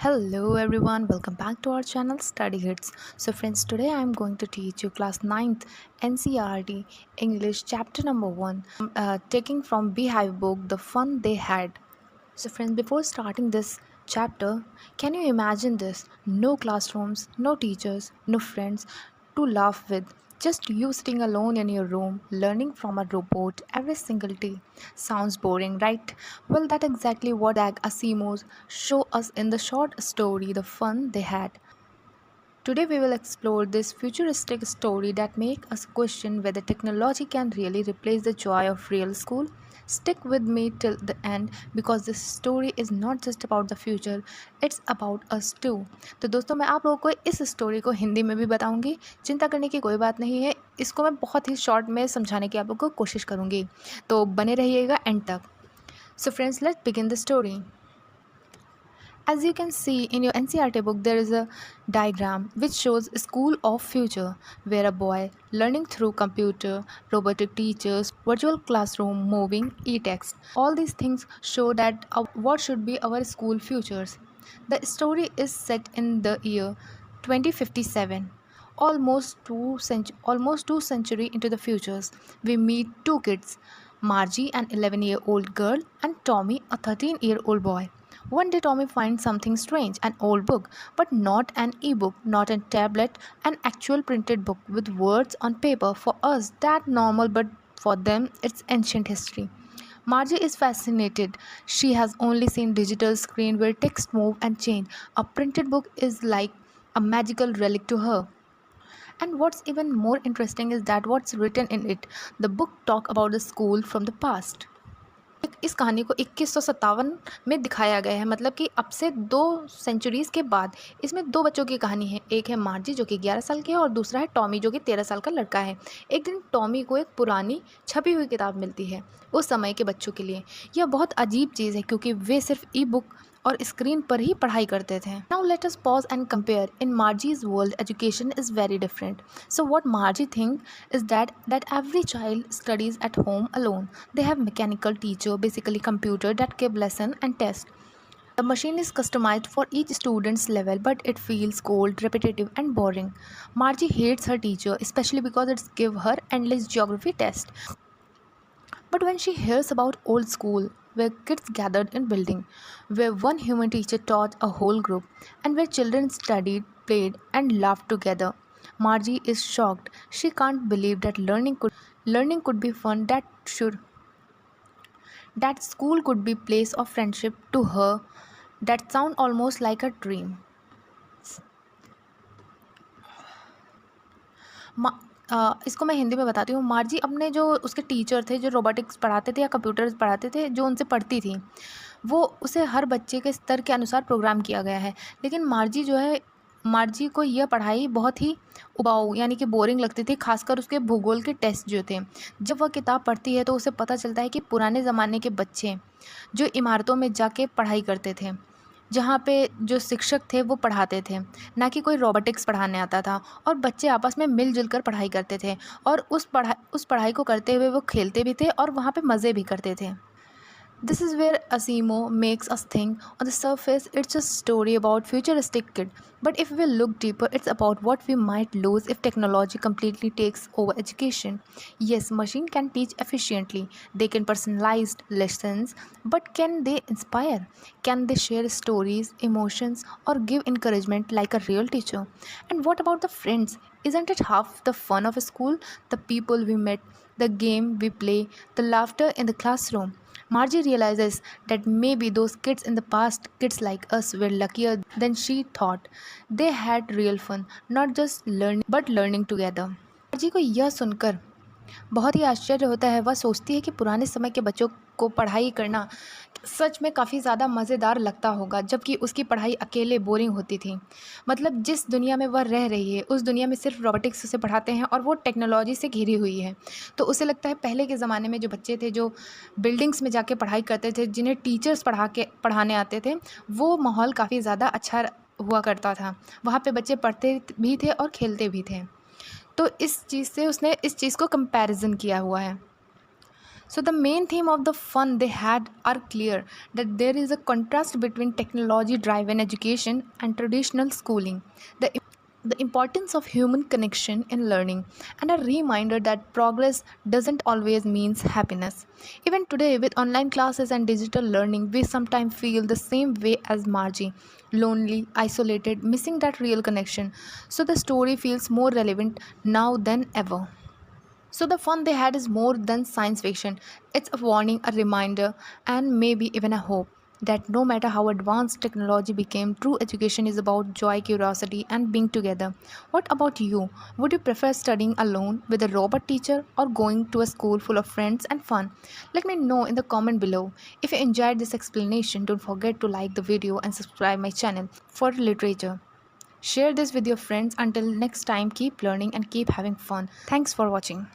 Hello everyone, welcome back to our channel Study Hits. So friends, today I am going to teach you class ninth NCERT English chapter number 1, taking from Beehive book The Fun They Had. So friends, before starting this chapter, can you imagine this? No classrooms, no teachers, no friends to laugh with. Just you sitting alone in your room, learning from a robot every single day. Sounds boring, right? Well, that's exactly what Dag Asimov show us in the short story, The Fun They Had. Today we will explore this futuristic story that makes us question whether technology can really replace the joy of real school. Stick with me till the end because this story is not just about the future, it's about us too. तो दोस्तों मैं आप लोगों को इस story को हिंदी में भी बताऊंगी, चिंता करने की कोई बात नहीं है। इसको मैं बहुत ही शॉर्ट में समझाने की आप लोगों को कोशिश करूंगी, तो बने रहिएगा एंड तक। So friends, let's begin the story. As you can see in your NCERT book, there is a diagram which shows a school of future where a boy learning through computer, robotic teachers, virtual classroom, moving e-text. All these things show that what should be our school futures. The story is set in the year 2057. Almost two century into the futures, we meet two kids, Margie, an 11-year-old girl, and Tommy, a 13-year-old boy. One day Tommy finds something strange, an old book, but not an e-book, not a tablet, an actual printed book with words on paper. For us, that normal, but for them, it's ancient history. Margie is fascinated. She has only seen digital screen where text move and change. A printed book is like a magical relic to her. And what's even more interesting is that what's written in it. The book talk about the school from the past. इस कहानी को 2157 में दिखाया गया है, मतलब कि अब से 2 सेंचुरीज़ के बाद इसमें 2 बच्चों की कहानी है। एक है मार्जी जो कि 11 साल की है और दूसरा है टॉमी जो कि 13 साल का लड़का है। एक दिन टॉमी को एक पुरानी छपी हुई किताब मिलती है उस समय के बच्चों के लिए। यह बहुत अजीब चीज़ है क्योंकि वे सिर्फ ई बुक और स्क्रीन पर ही पढ़ाई करते थे। Now let us pause and compare. In Margie's world education is very different. So what Margie think is that every child studies at home alone. They have mechanical teacher, basically computer that give lesson and test. The machine is customized for each student's level, but it feels cold, repetitive, and boring. Margie hates her teacher, especially because it's give her endless geography test. But when she hears about old school, where kids gathered in building, where one human teacher taught a whole group, and where children studied, played, and laughed together, Margie is shocked. She can't believe that learning could be fun. That school could be place of friendship to her. That sound almost like a dream. इसको मैं हिंदी में बताती हूँ। मार्जी अपने जो उसके teacher थे जो रोबोटिक्स पढ़ाते थे या कंप्यूटर्स पढ़ाते थे जो उनसे पढ़ती थी, वो उसे हर बच्चे के स्तर के अनुसार प्रोग्राम किया गया है। लेकिन मार्जी को यह पढ़ाई बहुत ही उबाऊ यानी कि बोरिंग लगती थी, खासकर उसके भूगोल के टेस्ट जो थे। जब वह किताब पढ़ती है तो उसे पता चलता है कि पुराने ज़माने के बच्चे जो इमारतों में जाके पढ़ाई करते थे, जहाँ पे जो शिक्षक थे वो पढ़ाते थे, ना कि कोई रोबोटिक्स पढ़ाने आता था, और बच्चे आपस में मिलजुल कर पढ़ाई करते थे और उस पढ़ाई को करते हुए वो खेलते भी थे और वहाँ पे मज़े भी करते थे। This is where Asimov makes us think. On the surface, it's a story about futuristic kid, but if we look deeper, it's about what we might lose if technology completely takes over education. Yes, machine can teach efficiently. They can personalize lessons, but can they inspire? Can they share stories, emotions, or give encouragement like a real teacher? And what about the friends? Isn't it half the fun of a school? The people we met, the game we play, the laughter in the classroom. Margie realizes that maybe those kids in the past, kids like us, were luckier than she thought. They had real fun, not just learning but learning together. मार्जी को यह सुनकर बहुत ही आश्चर्य होता है। वह सोचती है कि पुराने समय के बच्चों को पढ़ाई करना सच में काफ़ी ज़्यादा मज़ेदार लगता होगा, जबकि उसकी पढ़ाई अकेले बोरिंग होती थी। मतलब जिस दुनिया में वह रह रही है उस दुनिया में सिर्फ रोबोटिक्स उसे पढ़ाते हैं और वो टेक्नोलॉजी से घिरी हुई है। तो उसे लगता है पहले के ज़माने में जो बच्चे थे जो बिल्डिंग्स में जाके पढ़ाई करते थे, जिन्हें टीचर्स पढ़ाने आते थे, वो माहौल काफ़ी ज़्यादा अच्छा हुआ करता था। वहाँ पे बच्चे पढ़ते भी थे और खेलते भी थे। तो इस चीज़ से उसने इस चीज़ को कंपैरिजन किया हुआ है। So the main theme of the fun they had are clear, that there is a contrast between technology driven education and traditional schooling. The importance of human connection in learning, and a reminder that progress doesn't always means happiness. Even today, with online classes and digital learning, we sometimes feel the same way as Margie, lonely, isolated, missing that real connection. So the story feels more relevant now than ever. So the fun they had is more than science fiction. It's a warning, a reminder, and maybe even a hope that no matter how advanced technology became, true education is about joy, curiosity, and being together. What about you? Would you prefer studying alone with a robot teacher or going to a school full of friends and fun? Let me know in the comment below. If you enjoyed this explanation, don't forget to like the video and subscribe my channel for literature. Share this with your friends. Until next time, keep learning and keep having fun. Thanks for watching.